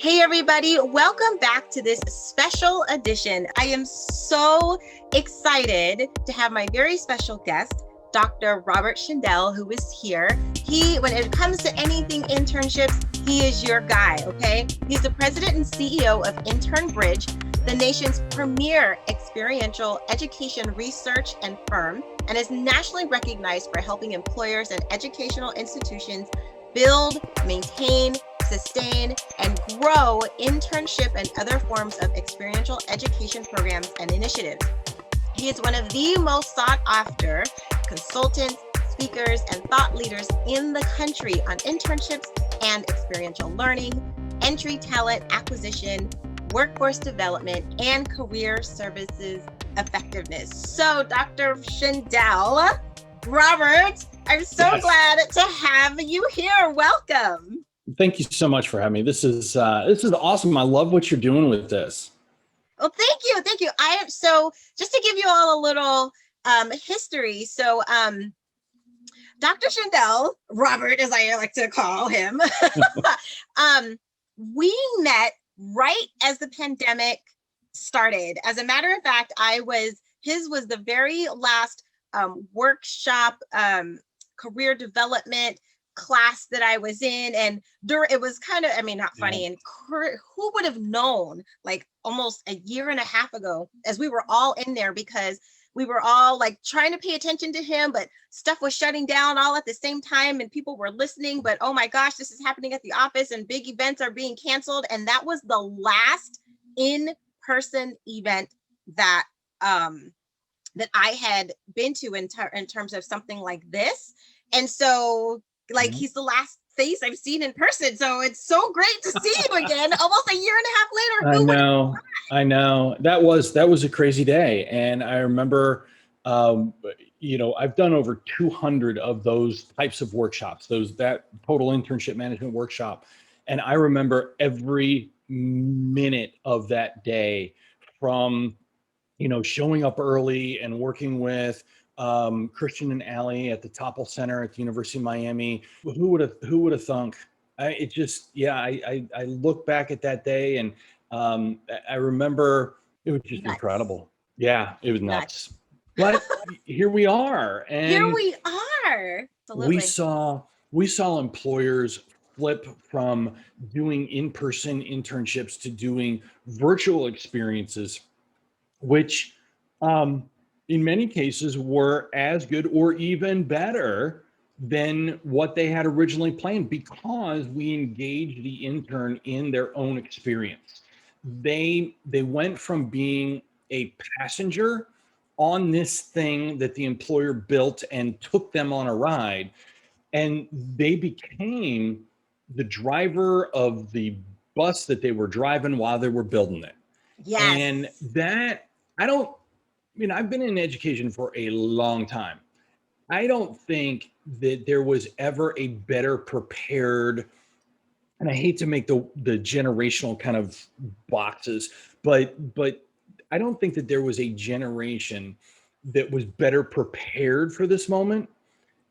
Hey everybody, welcome back to this special edition. I am so excited to have my very special guest, Dr. Robert Shindell, who is here. When it comes to anything internships, he is your guy, okay? He's the president and CEO of Intern Bridge, the nation's premier experiential education research and firm, and is nationally recognized for helping employers and educational institutions build, maintain, sustain, and grow internship and other forms of experiential education programs and initiatives. He is one of the most sought after consultants, speakers, and thought leaders in the country on internships and experiential learning, entry talent acquisition, workforce development, and career services effectiveness. So, Dr. Shindell, Robert, I'm so glad to have you here. Welcome. Thank you so much for having me. This is awesome. I love what you're doing with this. Well, thank you. I am just to give you all a little history. So, Dr. Shindell, Robert, as I like to call him, we met right as the pandemic started. As a matter of fact, his was the very last workshop, career development class that I was in, and it was kind of, not funny, and who would have known, like almost a year and a half ago, as we were all in there, because we were all like trying to pay attention to him, but stuff was shutting down all at the same time, and people were listening, but oh my gosh, this is happening at the office, and big events are being canceled. And that was the last in-person event that that I had been to in terms of something like this. And so he's the last face I've seen in person. So it's so great to see you again, almost a year and a half later. I know. That was a crazy day. And I remember, I've done over 200 of those types of workshops, that total internship management workshop. And I remember every minute of that day, from, showing up early and working with Christian and Allie at the Topple Center at the University of Miami. Who would have thunk? I look back at that day, and I remember it was just incredible. Yeah, it was nuts. But here we are. And here we are. Absolutely. We saw employers flip from doing in-person internships to doing virtual experiences, which in many cases were as good or even better than what they had originally planned, because we engaged the intern in their own experience. They went from being a passenger on this thing that the employer built and took them on a ride, and they became the driver of the bus that they were driving while they were building it. Yes. And that, I've been in education for a long time. I don't think that there was ever a better prepared, and I hate to make the generational kind of boxes, but I don't think that there was a generation that was better prepared for this moment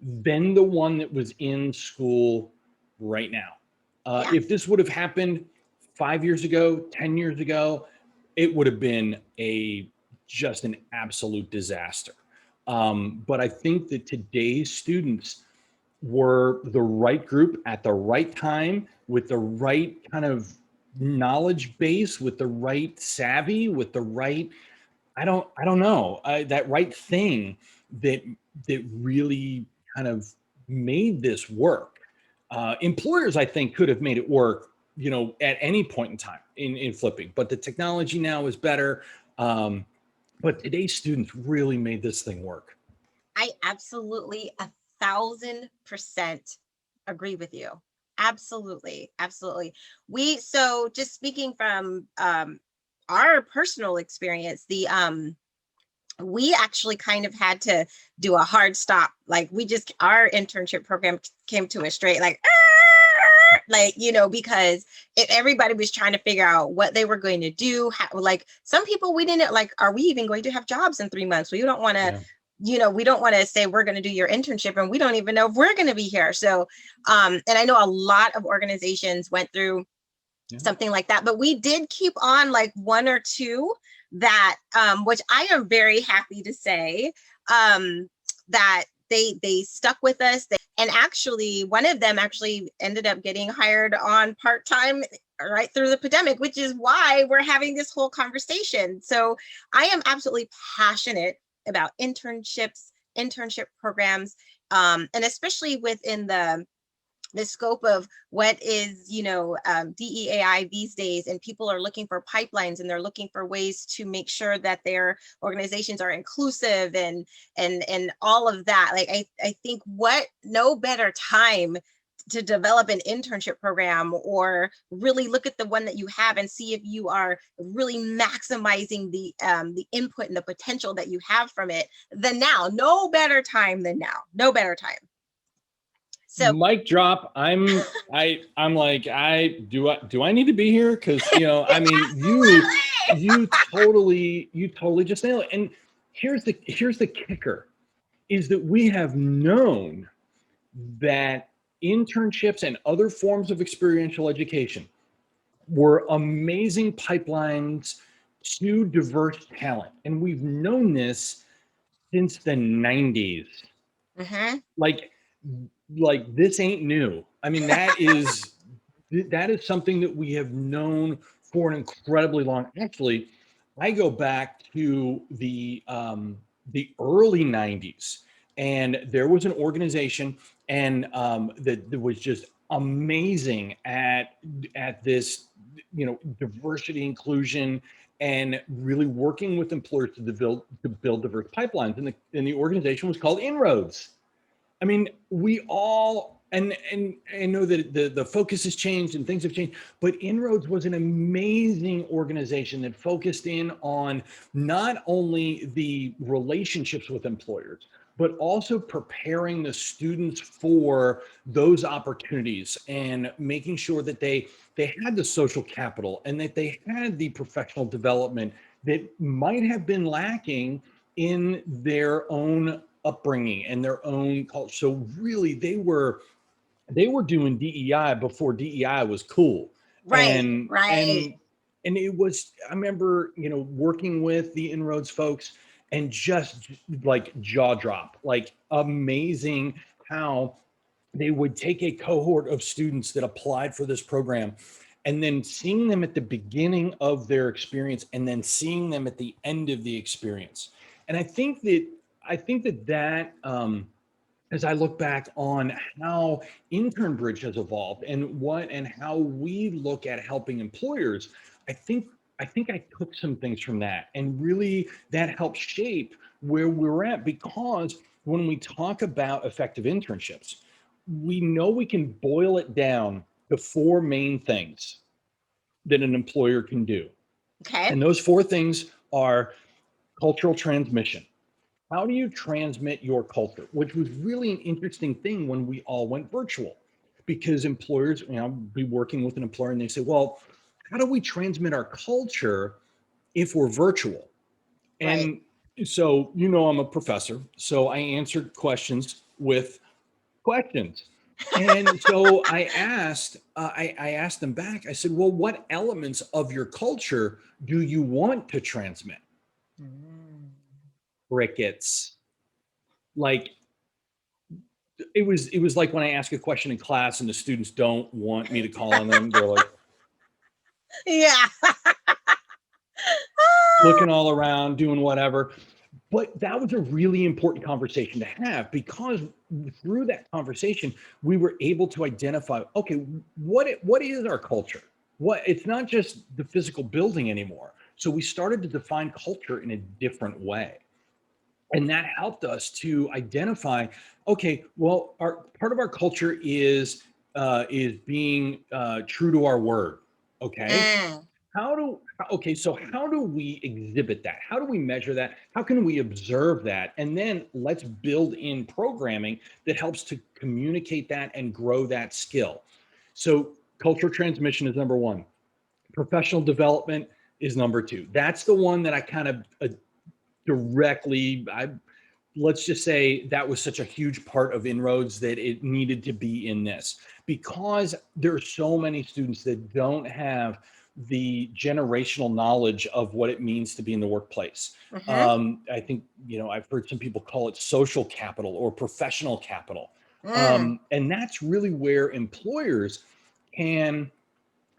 than the one that was in school right now. If this would have happened 5 years ago, 10 years ago, it would have been just an absolute disaster. But I think that today's students were the right group at the right time, with the right kind of knowledge base, with the right savvy, with the right, I don't know, that right thing that really kind of made this work. Employers, I think, could have made it work, at any point in time in flipping, but the technology now is better. But today's students really made this thing work. I absolutely 1,000% agree with you. Absolutely. So just speaking from our personal experience, we actually kind of had to do a hard stop. Like our internship program came to a straight because everybody was trying to figure out what they were going to do. Some people, we didn't are we even going to have jobs in 3 months? We don't want to, we don't want to say we're going to do your internship and we don't even know if we're going to be here. So, and I know a lot of organizations went through something like that. But we did keep on like one or two that, which I am very happy to say, that they stuck with us. And actually, one of them actually ended up getting hired on part-time right through the pandemic, which is why we're having this whole conversation. So I am absolutely passionate about internships, internship programs, and especially within the scope of what is, DEAI these days, and people are looking for pipelines and they're looking for ways to make sure that their organizations are inclusive and all of that. Like I think what no better time to develop an internship program, or really look at the one that you have and see if you are really maximizing the input and the potential that you have from it than now. No better time than now. No better time. So mic drop. I'm like, do I need to be here? Cause I mean, you totally just nailed it. And here's the kicker, is that we have known that internships and other forms of experiential education were amazing pipelines to diverse talent. And we've known this since the 90s. Mm-hmm. Like this ain't new. I mean, that is something that we have known for an incredibly long. Actually, I go back to the early 90s, and there was an organization and that was just amazing at this, diversity, inclusion, and really working with employers to build diverse pipelines. And the organization was called Inroads. I mean, we all, and I know that the focus has changed and things have changed, but Inroads was an amazing organization that focused in on not only the relationships with employers, but also preparing the students for those opportunities and making sure that they had the social capital and that they had the professional development that might have been lacking in their own upbringing and their own culture. So really, they were doing DEI before DEI was cool. Right. And it was, I remember, working with the Inroads folks and just like jaw drop, like amazing how they would take a cohort of students that applied for this program and then seeing them at the beginning of their experience and then seeing them at the end of the experience. And I think that as I look back on how Intern Bridge has evolved and how we look at helping employers, I think I took some things from that, and really that helped shape where we're at. Because when we talk about effective internships, we know we can boil it down to four main things that an employer can do. Okay. And those four things are cultural transmission. How do you transmit your culture? Which was really an interesting thing when we all went virtual, because employers, be working with an employer and they say, well, how do we transmit our culture if we're virtual? And so, I'm a professor, so I answered questions with questions. And so I asked them back, I said, well, what elements of your culture do you want to transmit? Crickets. Like, it was like when I ask a question in class and the students don't want me to call on them. They're like, yeah, looking all around, doing whatever. But that was a really important conversation to have, because through that conversation, we were able to identify, okay, what is our culture? It's not just the physical building anymore. So we started to define culture in a different way. And that helped us to identify, okay, well, part of our culture is being true to our word. Okay. So how do we exhibit that? How do we measure that? How can we observe that? And then let's build in programming that helps to communicate that and grow that skill. So cultural transmission is number one. Professional development is number two. That's the one that I kind of directly, let's just say that was such a huge part of inroads that it needed to be in this, because there are so many students that don't have the generational knowledge of what it means to be in the workplace. Mm-hmm. I think, I've heard some people call it social capital or professional capital. Mm. And that's really where employers can,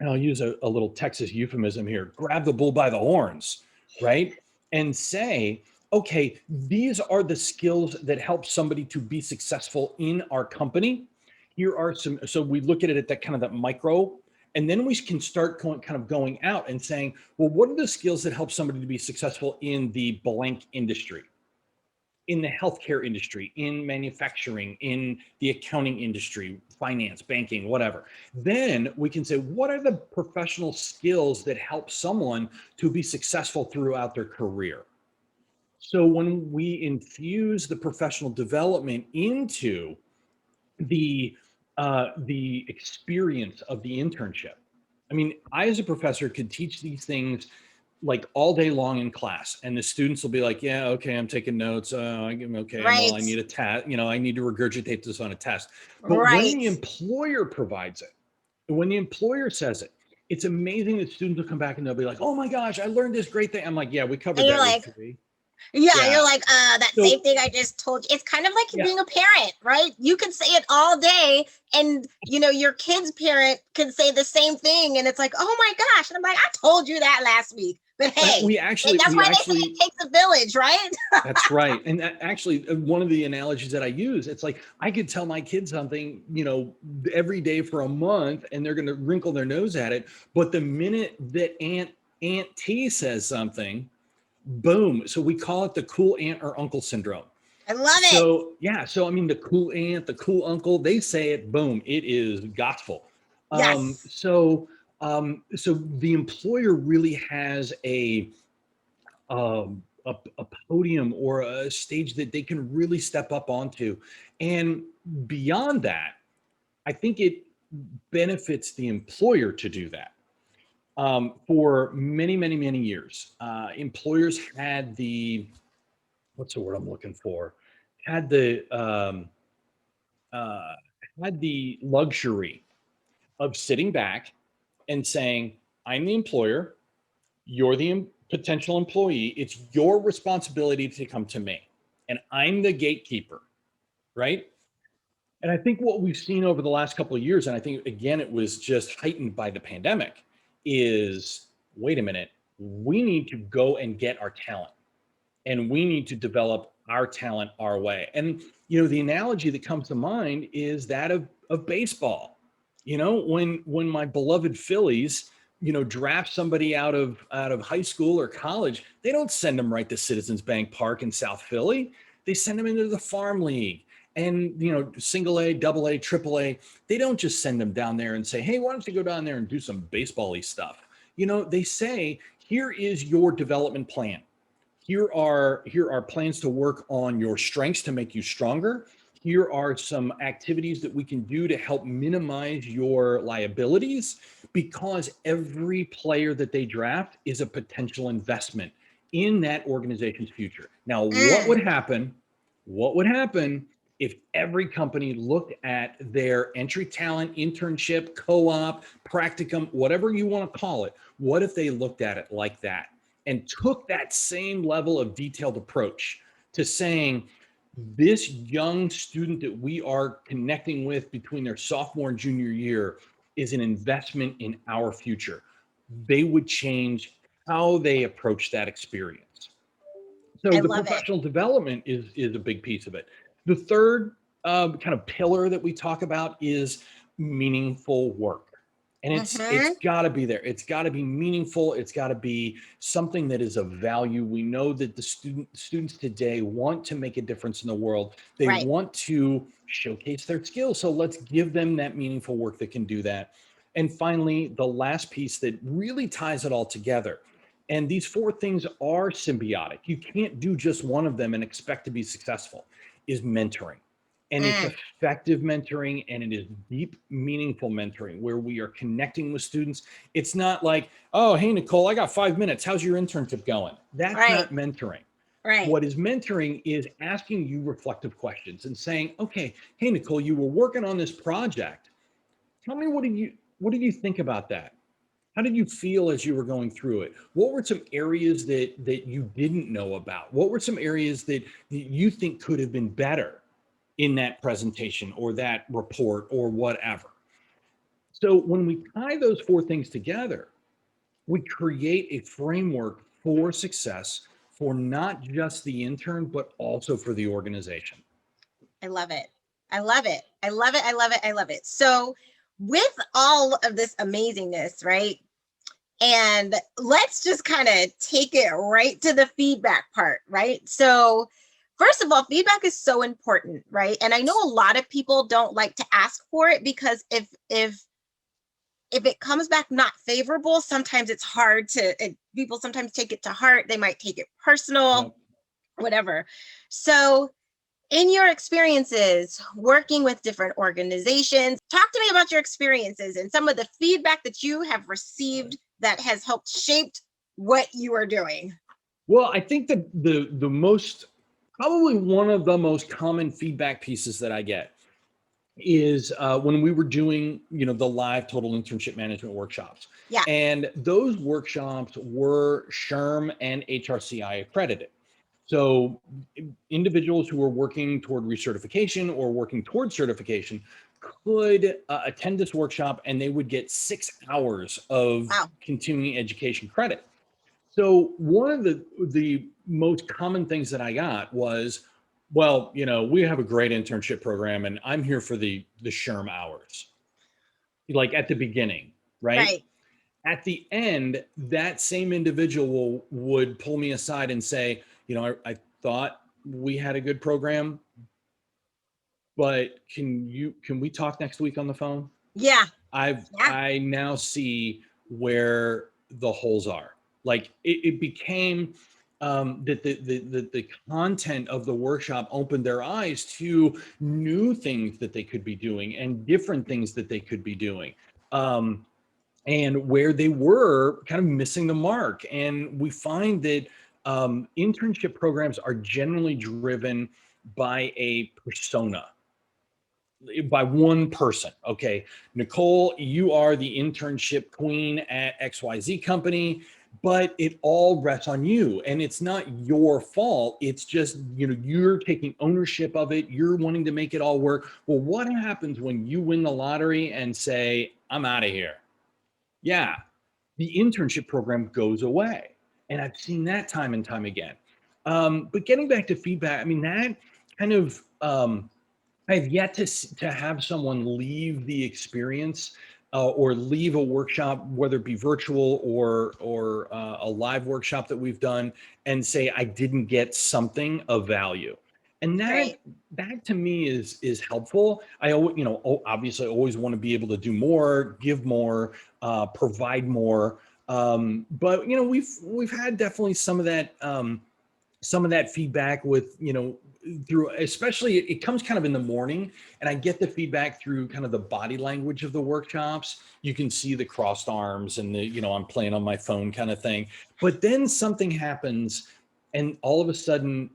and I'll use a little Texas euphemism here, grab the bull by the horns, right? And say, okay, these are the skills that help somebody to be successful in our company. Here are some, so we look at it at that kind of that micro, and then we can start going out and saying, well, what are the skills that help somebody to be successful in the blank industry? In the healthcare industry, in manufacturing, in the accounting industry, finance, banking, whatever. Then we can say, what are the professional skills that help someone to be successful throughout their career? So when we infuse the professional development into the experience of the internship, I mean, I as a professor could teach these things like all day long in class, and the students will be like, yeah, okay, I'm taking notes, okay, well, I Right. need a test, I need to regurgitate this on a test. But when Right. the employer provides it, when the employer says it, it's amazing that students will come back and they'll be like, oh my gosh, I learned this great thing. I'm like, yeah, we And covered you're that week like, 3. yeah, Yeah. you're like, that same So thing I just told you. It's kind of like yeah, being a parent, right? You can say it all day, and your kid's parent can say the same thing, and it's like, oh my gosh. And I'm like, I told you that last week. But hey, we actually, that's we why they say actually it takes a village, right? That's right. And actually, one of the analogies that I use, it's like I could tell my kids something, every day for a month, and they're going to wrinkle their nose at it. But the minute that Aunt T says something, boom. So we call it the cool aunt or uncle syndrome. I love it. So yeah. So I mean, the cool aunt, the cool uncle, they say it, boom, it is gospel. Um, Yes. so so the employer really has a podium or a stage that they can really step up onto. And beyond that, I think it benefits the employer to do that. For many, many, many years, employers had what's the word I'm looking for? Had uh, had the luxury of sitting back and saying, I'm the employer, you're the potential employee. It's your responsibility to come to me, and I'm the gatekeeper, right? And I think what we've seen over the last couple of years, and I think again it was just heightened by the pandemic, is wait a minute, we need to go and get our talent, and we need to develop our talent our way. And the analogy that comes to mind is that of baseball. When my beloved Phillies, draft somebody out of high school or college, they don't send them right to Citizens Bank Park in South Philly. They send them into the farm league. And single A, double A, triple A, they don't just send them down there and say, hey, why don't you go down there and do some baseball-y stuff? They say, here is your development plan. Here are plans to work on your strengths to make you stronger. Here are some activities that we can do to help minimize your liabilities, because every player that they draft is a potential investment in that organization's future. Now, what Mm. would happen? What would happen if every company looked at their entry talent, internship, co-op, practicum, whatever you want to call it? What if they looked at it like that and took that same level of detailed approach to saying, this young student that we are connecting with between their sophomore and junior year is an investment in our future? They would change how they approach that experience. So I the love it. professional development is a big piece of it. The third kind of pillar that we talk about is meaningful work. And it's Mm-hmm. got to be there. It's got to be meaningful. It's got to be something that is of value. We know that the students today want to make a difference in the world. They Right. want to showcase their skills. So let's give them that meaningful work that can do that. And finally, the last piece that really ties it all together, and these 4 things are symbiotic, you can't do just one of them and expect to be successful, is mentoring. And it's Mm. effective mentoring, and it is deep, meaningful mentoring where we are connecting with students. It's not like, oh, hey, Nicole, I got 5 minutes. How's your internship going? That's Right. not mentoring. Right. What is mentoring is asking you reflective questions and saying, okay, hey, Nicole, you were working on this project. Tell me, what did you think about that? How did you feel as you were going through it? What were some areas that you didn't know about? What were some areas that you think could have been better in that presentation or that report or whatever? So when we tie those four things together, we create a framework for success for not just the intern, but also for the organization. I love it. I love it. I love it. I love it. I love it. So, with all of this amazingness, right? And let's just kind of take it right to the feedback part, right? So, first of all, feedback is so important, right? And I know a lot of people don't like to ask for it because if it comes back not favorable, sometimes it's hard to people sometimes take it to heart. They might take it personal, Yep. whatever. So, in your experiences working with different organizations, talk to me about your experiences and some of the feedback that you have received that has helped shaped what you are doing. Well, I think that the most probably one of the most common feedback pieces that I get is when we were doing, the live total internship management workshops. Yeah. And those workshops were SHRM and HRCI accredited. So individuals who were working toward recertification or working toward certification could attend this workshop and they would get 6 hours of Wow. continuing education credit. So one of the most common things that I got was, well, we have a great internship program and I'm here for the SHRM hours. Like at the beginning, right? Right. At the end, that same individual would pull me aside and say, I thought we had a good program, but can we talk next week on the phone? Yeah. Yeah. I now see where the holes are. Like it became that the content of the workshop opened their eyes to new things that they could be doing and different things that they could be doing. And where they were kind of missing the mark. And we find that internship programs are generally driven by a persona, by one person. Okay, Nicole, you are the internship queen at XYZ company, but it all rests on you. And it's not your fault. It's just, you're taking ownership of it. You're wanting to make it all work. Well, what happens when you win the lottery and say, I'm out of here? Yeah, the internship program goes away. And I've seen that time and time again. But getting back to feedback, I mean, that kind of, I've yet to have someone leave the experience or leave a workshop, whether it be virtual or a live workshop that we've done, and say I didn't get something of value. And Right. that to me is helpful. Obviously always want to be able to do more, give more, provide more. But we've had definitely some of that feedback with, through, especially it comes kind of in the morning, and I get the feedback through kind of the body language of the workshops. You can see the crossed arms and I'm playing on my phone kind of thing. But then something happens and all of a sudden,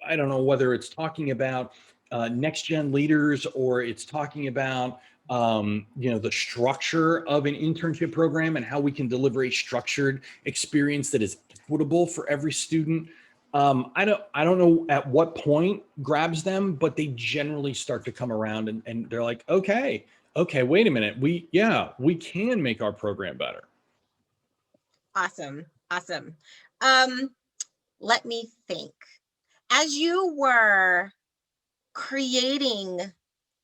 I don't know whether it's talking about next gen leaders or it's talking about the structure of an internship program and how we can deliver a structured experience that is equitable for every student. I don't know at what point grabs them, but they generally start to come around and they're like, okay, wait a minute. We can make our program better. Awesome. Awesome. Let me think. As you were creating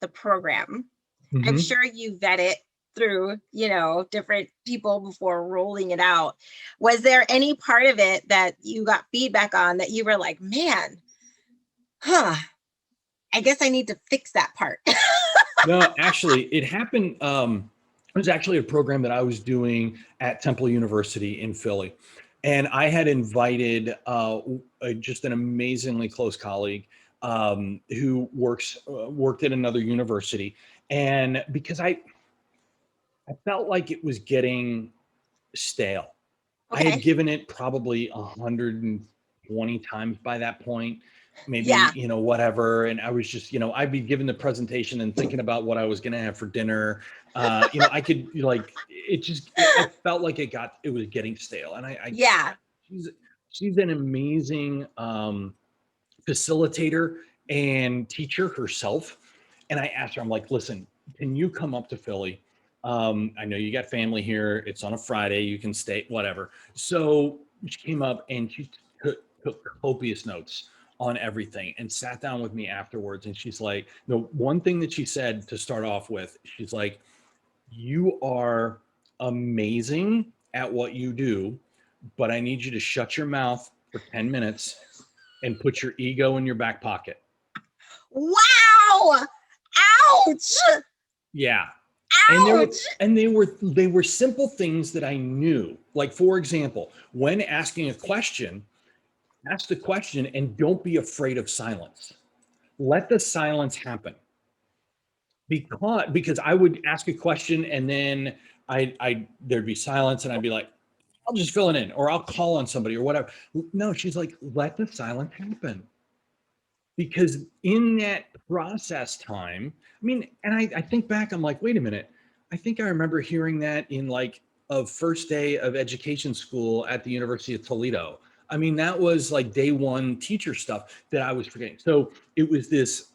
the program, I'm Mm-hmm. sure you vet it through, different people before rolling it out. Was there any part of it that you got feedback on that you were like, man, I guess I need to fix that part? No, actually, it happened. It was actually a program that I was doing at Temple University in Philly. And I had invited just an amazingly close colleague who worked at another university. And because I felt like it was getting stale. I had Okay. given it probably 110 20 times by that point, maybe, Yeah. whatever. And I was just, I'd be giving the presentation and thinking about what I was going to have for dinner. I could I felt like it was getting stale. And Yeah. she's an amazing facilitator and teacher herself. And I asked her, I'm like, listen, can you come up to Philly? I know you got family here. It's on a Friday. You can stay, whatever. So she came up and she took copious notes on everything and sat down with me afterwards. And she's like, the one thing that she said to start off with, she's like, you are amazing at what you do, but I need you to shut your mouth for 10 minutes and put your ego in your back pocket. Wow. Ouch. Yeah. Ouch. And they were simple things that I knew. Like, for example, when asking a question, ask the question and don't be afraid of silence. Let the silence happen. Because I would ask a question and then there'd be silence and I'd be like, I'll just fill it in, or I'll call on somebody or whatever. No, she's like, let the silence happen. Because in that process time, I mean, and I think back, I'm like, wait a minute. I think I remember hearing that in like a first day of education school at the University of Toledo. I mean, that was like day one teacher stuff that I was forgetting. So it was this,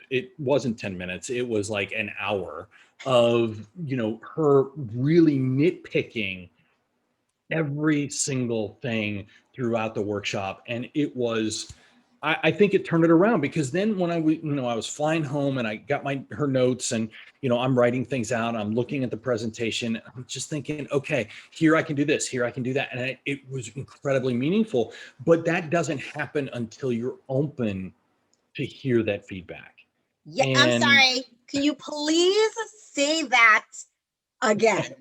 it wasn't 10 minutes. It was like an hour of, her really nitpicking every single thing throughout the workshop. And it was, I think it turned it around, because then when I was flying home and I got her notes and, I'm writing things out, I'm looking at the presentation, I'm just thinking, okay, here I can do this, here I can do that. And it was incredibly meaningful, but that doesn't happen until you're open to hear that feedback. Yeah. I'm sorry. Can you please say that again?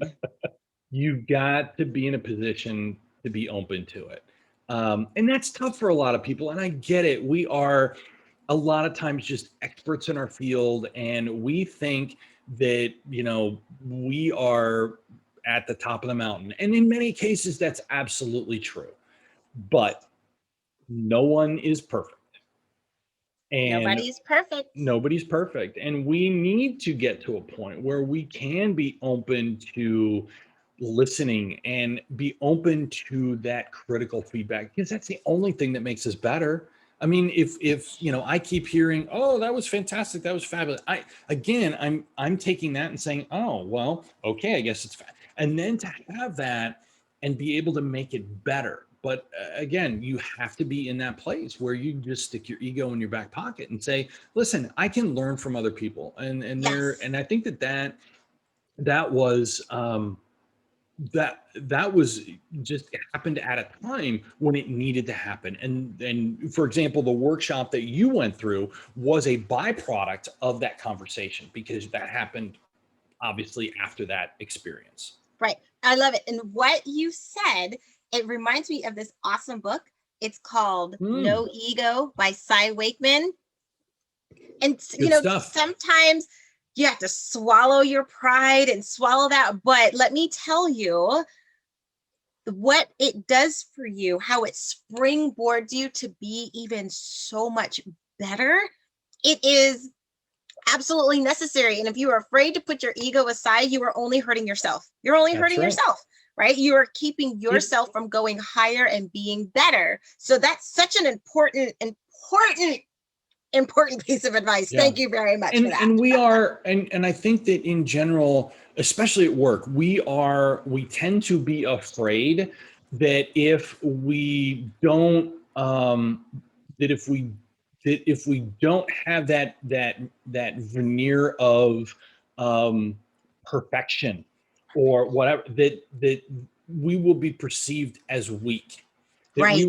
You've got to be in a position to be open to it. And that's tough for a lot of people. And I get it. We are a lot of times just experts in our field. And we think that, we are at the top of the mountain. And in many cases, that's absolutely true. But no one is perfect. And nobody's perfect. And we need to get to a point where we can be open to listening and be open to that critical feedback, because that's the only thing that makes us better. I mean, if I keep hearing, oh, that was fantastic, that was fabulous, I'm taking that and saying, oh, well, okay, I guess it's and then to have that and be able to make it better. But again, you have to be in that place where you just stick your ego in your back pocket and say, listen, I can learn from other people. And Yes. and I think that was that was just happened at a time when it needed to happen. And for example, the workshop that you went through was a byproduct of that conversation, because that happened obviously after that experience. Right. I love it. And what you said, it reminds me of this awesome book. It's called No Ego by Cy Wakeman. And Good stuff. Sometimes you have to swallow your pride and swallow that. But let me tell you what it does for you, how it springboards you to be even so much better. It is absolutely necessary. And if you are afraid to put your ego aside, you are only hurting yourself. You're only hurting yourself, right? You are keeping yourself from going higher and being better. So that's such an important piece of advice. Thank you very much for that. And we are, and I think that in general, especially at work, we tend to be afraid that if we don't, if we don't have that veneer of perfection or whatever, that we will be perceived as weak. Right.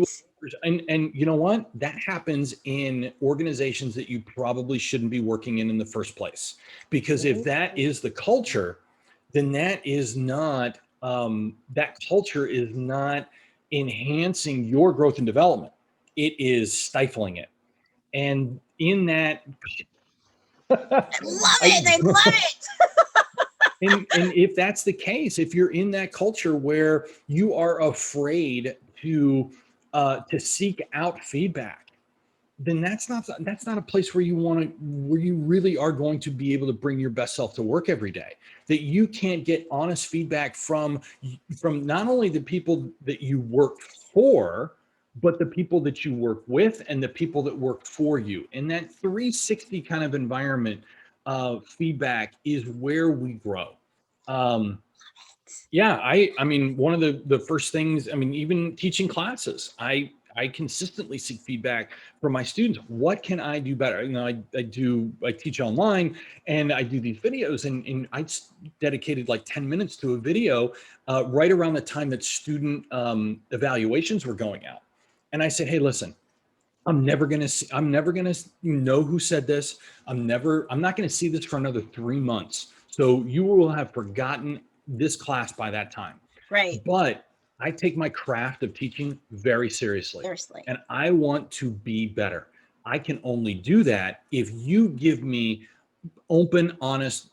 And you know what? That happens in organizations that you probably shouldn't be working in the first place. Because if that is the culture, then that is not, that culture is not enhancing your growth and development. It is stifling it. And in that, I love it. and if that's the case, if you're in that culture where you are afraid to to seek out feedback, then that's not a place where you really are going to be able to bring your best self to work every day. That you can't get honest feedback from not only the people that you work for, but the people that you work with and the people that work for you. And that 360 kind of environment of feedback is where we grow. Yeah, I mean, one of the first things, I mean, even teaching classes, I consistently seek feedback from my students. What can I do better? You know, I teach online and I do these videos, and dedicated like 10 minutes to a video right around the time that student evaluations were going out. And I said, hey, listen, I'm never gonna know who said this. I'm not gonna see this for another 3 months. So you will have forgotten this class by that time. Right. But I take my craft of teaching very seriously. And I want to be better. I can only do that if you give me open, honest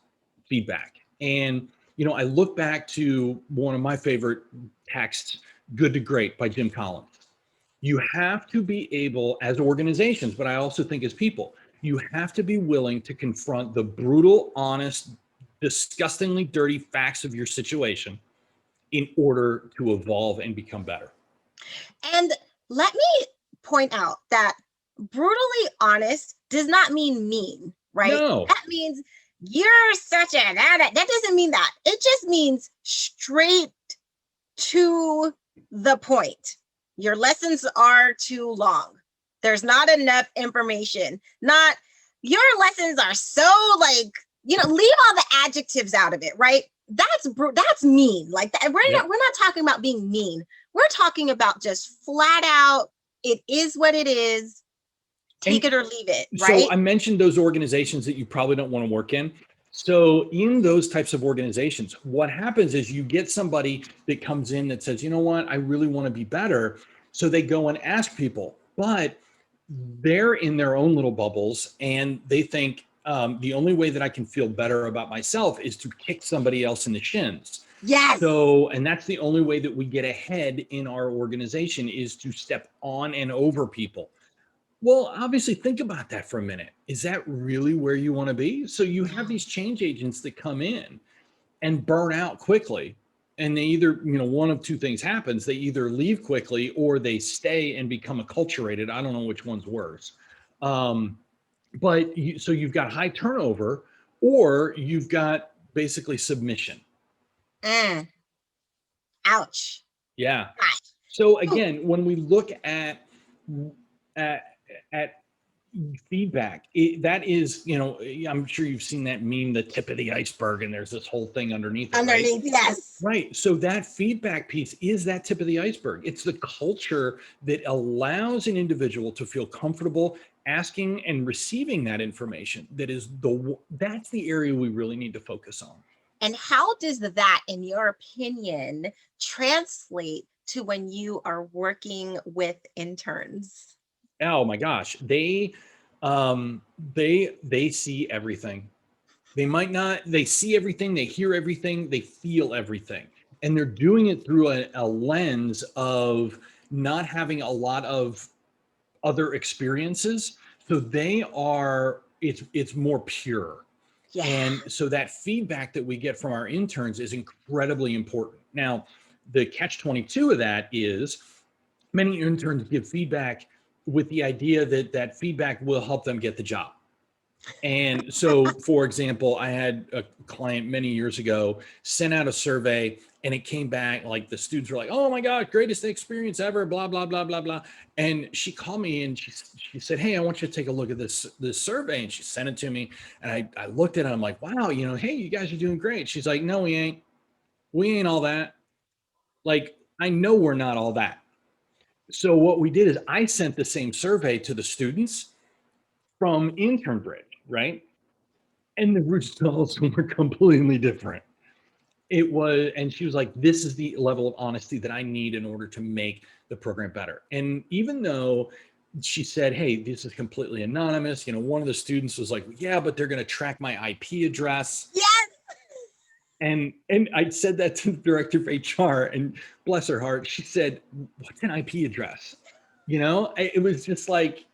feedback. And, you know, I look back to one of my favorite texts, Good to Great by Jim Collins. You have to be able, as organizations, but I also think as people, you have to be willing to confront the brutal, honest, disgustingly dirty facts of your situation in order to evolve and become better. And let me point out that brutally honest does not mean mean, right? No. That means you're such a, that doesn't mean that. It just means straight to the point. Your lessons are too long. There's not enough information. Not, your lessons are so like, you know, leave all the adjectives out of it, right? That's mean. Like that. We're not talking about being mean. We're talking about just flat out, it is what it is. Take it or leave it, right? So I mentioned those organizations that you probably don't want to work in. So in those types of organizations, what happens is you get somebody that comes in that says, you know what, I really want to be better. So they go and ask people, but they're in their own little bubbles and they think the only way that I can feel better about myself is to kick somebody else in the shins. Yes. So, and that's the only way that we get ahead in our organization is to step on and over people. Well, obviously, think about that for a minute. Is that really where you want to be? So you have these change agents that come in and burn out quickly. And they either, you know, one of two things happens. They either leave quickly or they stay and become acculturated. I don't know which one's worse. So you've got high turnover or you've got basically submission. Ouch. Yeah. So again, when we look at feedback, that is, you know, I'm sure you've seen that meme, the tip of the iceberg, and there's this whole thing underneath it, right? Yes. Right. So that feedback piece is that tip of the iceberg. It's the culture that allows an individual to feel comfortable asking and receiving that information. That's the area we really need to focus on. And how does that, in your opinion, translate to when you are working with interns? Oh my gosh, they see everything. They see everything, they hear everything, they feel everything. And they're doing it through a lens of not having a lot of other experiences. So it's more pure. Yeah. And so that feedback that we get from our interns is incredibly important. Now, the catch-22 of that is many interns give feedback with the idea that feedback will help them get the job. And so, for example, I had a client many years ago sent out a survey and it came back like the students were like, oh my God, greatest experience ever, blah, blah, blah, blah, blah. And she called me and she said, hey, I want you to take a look at this survey. And she sent it to me. And I looked at it. I'm like, wow, you know, hey, you guys are doing great. She's like, no, we ain't. We ain't all that. Like, I know we're not all that. So what we did is I sent the same survey to the students from Intern Bridge, right? And the results were completely different. And she was like, this is the level of honesty that I need in order to make the program better. And even though she said, hey, this is completely anonymous, you know, one of the students was like, yeah, but they're going to track my IP address. Yes. And I said that to the director of HR, and bless her heart, she said, what's an IP address? It was just like,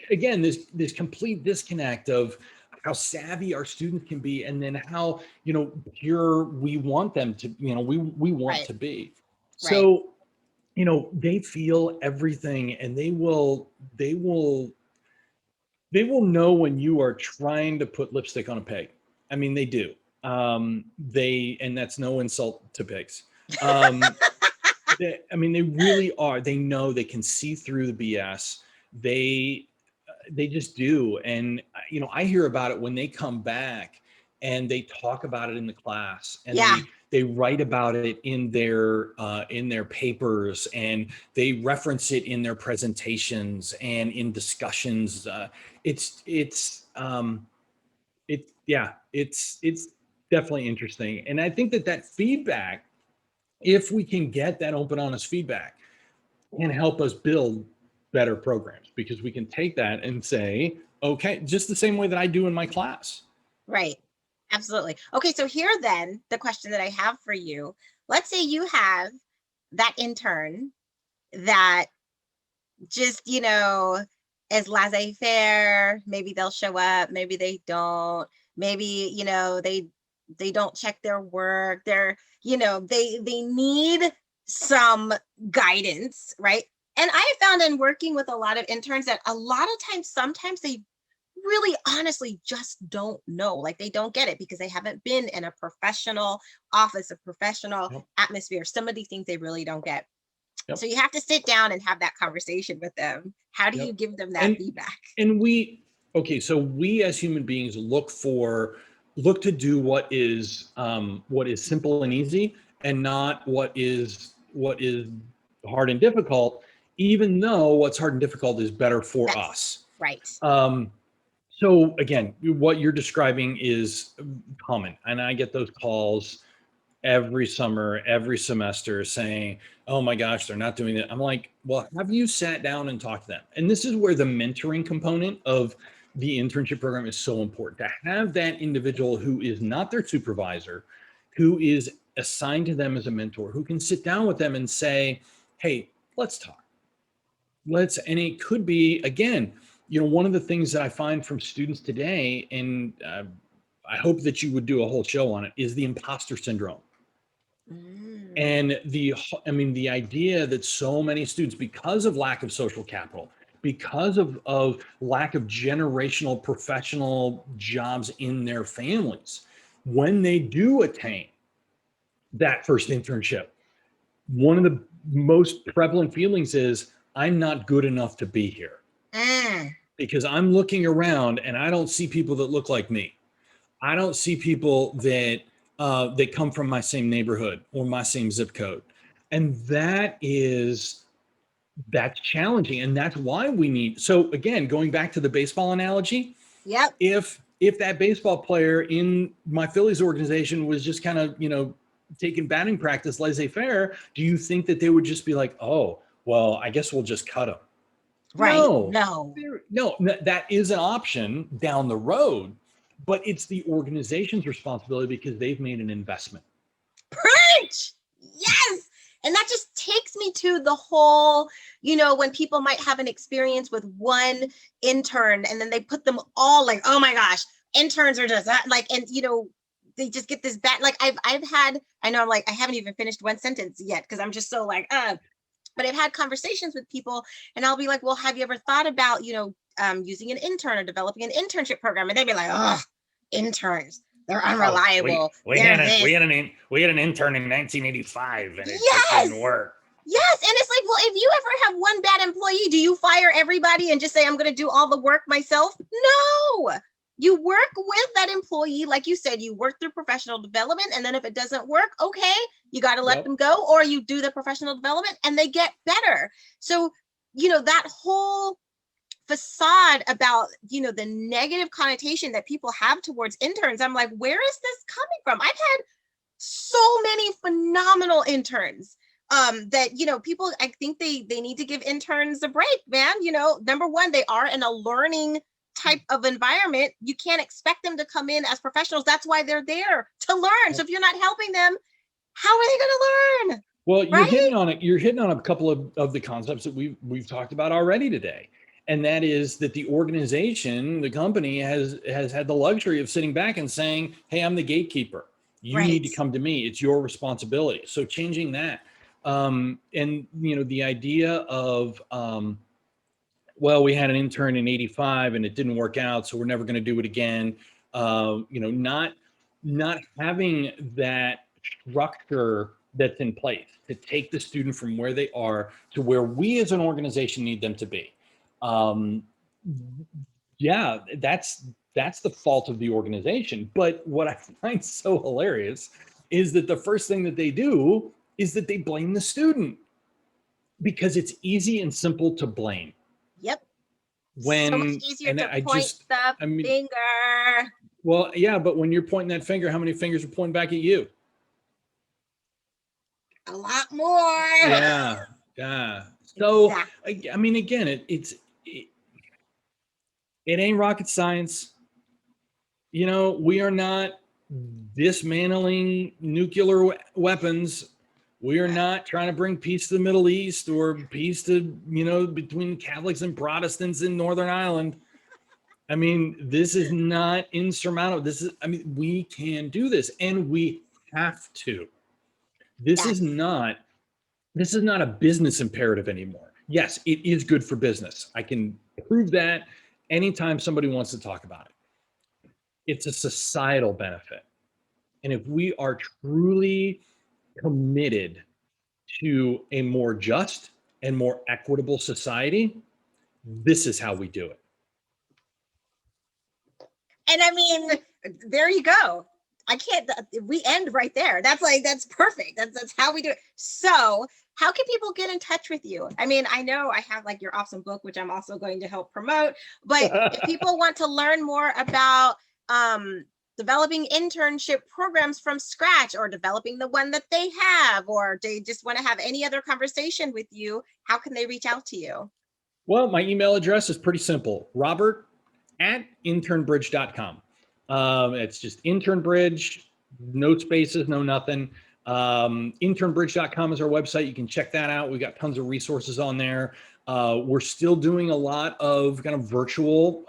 again, this complete disconnect of how savvy our students can be, and then how, pure we want them to, we want Right. to be. Right. So, they feel everything, and they will know when you are trying to put lipstick on a pig. I mean, they do. And that's no insult to pigs. Um, they really are. They know, they can see through the BS. They just do. And I hear about it when they come back and they talk about it in the class, and Yeah. they write about it in their papers, and they reference it in their presentations and in discussions. It's definitely interesting. And I think that feedback, if we can get that open, honest feedback, can help us build better programs, because we can take that and say, okay, just the same way that I do in my class. Right. Absolutely. Okay. So here then, the question that I have for you, let's say you have that intern that just, is laissez-faire. Maybe they'll show up, maybe they don't. Maybe, they don't check their work. They need some guidance, right? And I have found in working with a lot of interns that a lot of times, sometimes they really honestly just don't know. Like, they don't get it because they haven't been in a professional office, a professional Yep. atmosphere. Some of these things they really don't get. Yep. So you have to sit down and have that conversation with them. How do Yep. you give them that feedback? And so we as human beings look to do what is simple and easy, and not what is hard and difficult, even though what's hard and difficult is better for That's us. right. So again, what you're describing is common, and I get those calls every summer, every semester, saying, "Oh my gosh, they're not doing it." I'm like, "Well, have you sat down and talked to them?" And this is where the mentoring component of the internship program is so important, to have that individual who is not their supervisor, who is assigned to them as a mentor, who can sit down with them and say, "Hey, let's talk. And it could be, again, one of the things that I find from students today, and I hope that you would do a whole show on it, is the imposter syndrome. And the idea that so many students, because of lack of social capital, because of lack of generational professional jobs in their families, when they do attain that first internship, one of the most prevalent feelings is, I'm not good enough to be here, because I'm looking around and I don't see people that look like me. I don't see people that come from my same neighborhood or my same zip code. And that's challenging. And that's why we need, so again, going back to the baseball analogy. Yep. If that baseball player in my Phillies organization was just kind of, taking batting practice laissez-faire, do you think that they would just be like, "Oh, well, I guess we'll just cut him"? Right. No, that is an option down the road, but it's the organization's responsibility, because they've made an investment. Preach! Yes. And that just takes me to the whole, when people might have an experience with one intern and then they put them all, like, oh my gosh, interns are just like, and they just get this bad, like I've had, I know I'm like, I haven't even finished one sentence yet because I'm just so like, but I've had conversations with people and I'll be like, well, have you ever thought about, using an intern or developing an internship program? And they'd be like, oh, interns, they're unreliable. We had an intern in 1985 and it just didn't work. Yes. And it's like, well, if you ever have one bad employee, do you fire everybody and just say, I'm going to do all the work myself? No. You work with that employee. Like you said, you work through professional development. And then if it doesn't work, okay, you got to let them go, or you do the professional development and they get better. So, that whole facade about, the negative connotation that people have towards interns, I'm like, where is this coming from? I've had so many phenomenal interns that, people, I think they need to give interns a break, man. Number one, they are in a learning type of environment. You can't expect them to come in as professionals. That's why they're there, to learn. So if you're not helping them, how are they going to learn? Well, you're Right? hitting on it. You're hitting on a couple of the concepts that we've talked about already today. And that is that the organization, the company has had the luxury of sitting back and saying, hey, I'm the gatekeeper. You need to Right. come to me. It's your responsibility. So changing that. And the idea of well, we had an intern in 85 and it didn't work out, so we're never going to do it again. Not having that structure that's in place to take the student from where they are to where we as an organization need them to be. Yeah, that's the fault of the organization. But what I find so hilarious is that the first thing that they do is that they blame the student because it's easy and simple to blame. Yep. So much When easier and to I point just the I mean, finger. well, yeah, but when you're pointing that finger, how many fingers are pointing back at you? A lot more. Yeah, yeah. So Exactly. I mean, again, it ain't rocket science. We are not dismantling nuclear weapons. We are not trying to bring peace to the Middle East or peace to, between Catholics and Protestants in Northern Ireland. I mean, this is not insurmountable. We can do this and we have to. This Yes. is not a business imperative anymore. Yes, it is good for business. I can prove that anytime somebody wants to talk about it. It's a societal benefit. And if we are truly committed to a more just and more equitable society, this is how we do it. And I mean, there you go. We end right there. That's perfect. That's how we do it. So how can people get in touch with you? I mean, I know I have like your awesome book, which I'm also going to help promote, but if people want to learn more about developing internship programs from scratch or developing the one that they have, or they just want to have any other conversation with you, how can they reach out to you? Well, my email address is pretty simple, robert@internbridge.com. It's just internbridge, no spaces, no nothing. Internbridge.com is our website. You can check that out. We got tons of resources on there. We're still doing a lot of kind of virtual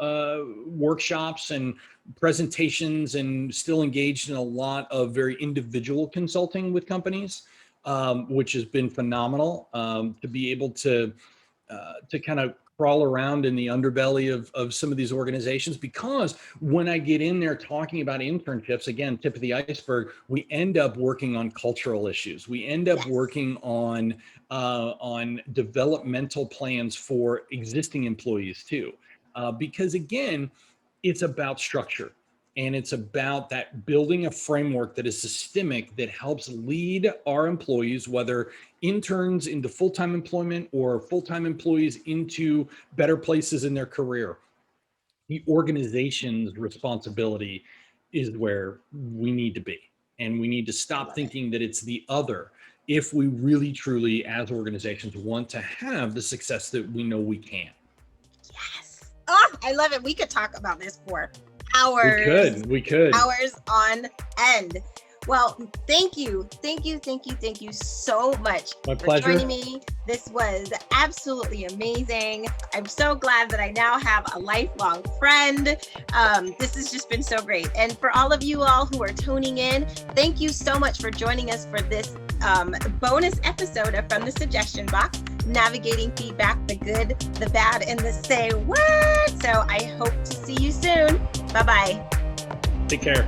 workshops and presentations and still engaged in a lot of very individual consulting with companies, which has been phenomenal to be able to kind of crawl around in the underbelly of some of these organizations, because when I get in there talking about internships, again, tip of the iceberg, we end up working on cultural issues. We end up working on developmental plans for existing employees too, because again, it's about structure. And it's about that building a framework that is systemic, that helps lead our employees, whether interns into full-time employment or full-time employees into better places in their career. The organization's responsibility is where we need to be. And we need to stop thinking that it's the other if we really, truly, as organizations, want to have the success that we know we can. Yes. Oh, I love it. We could talk about this for hours. We could. Hours on end. Well, thank you so much My for pleasure. joining me. This was absolutely amazing. I'm so glad that I now have a lifelong friend. This has just been so great. And for all of you all who are tuning in, thank you so much for joining us for this bonus episode of From the Suggestion Box, navigating feedback, the good, the bad, and the say what. So I hope to see you soon. Bye-bye. Take care.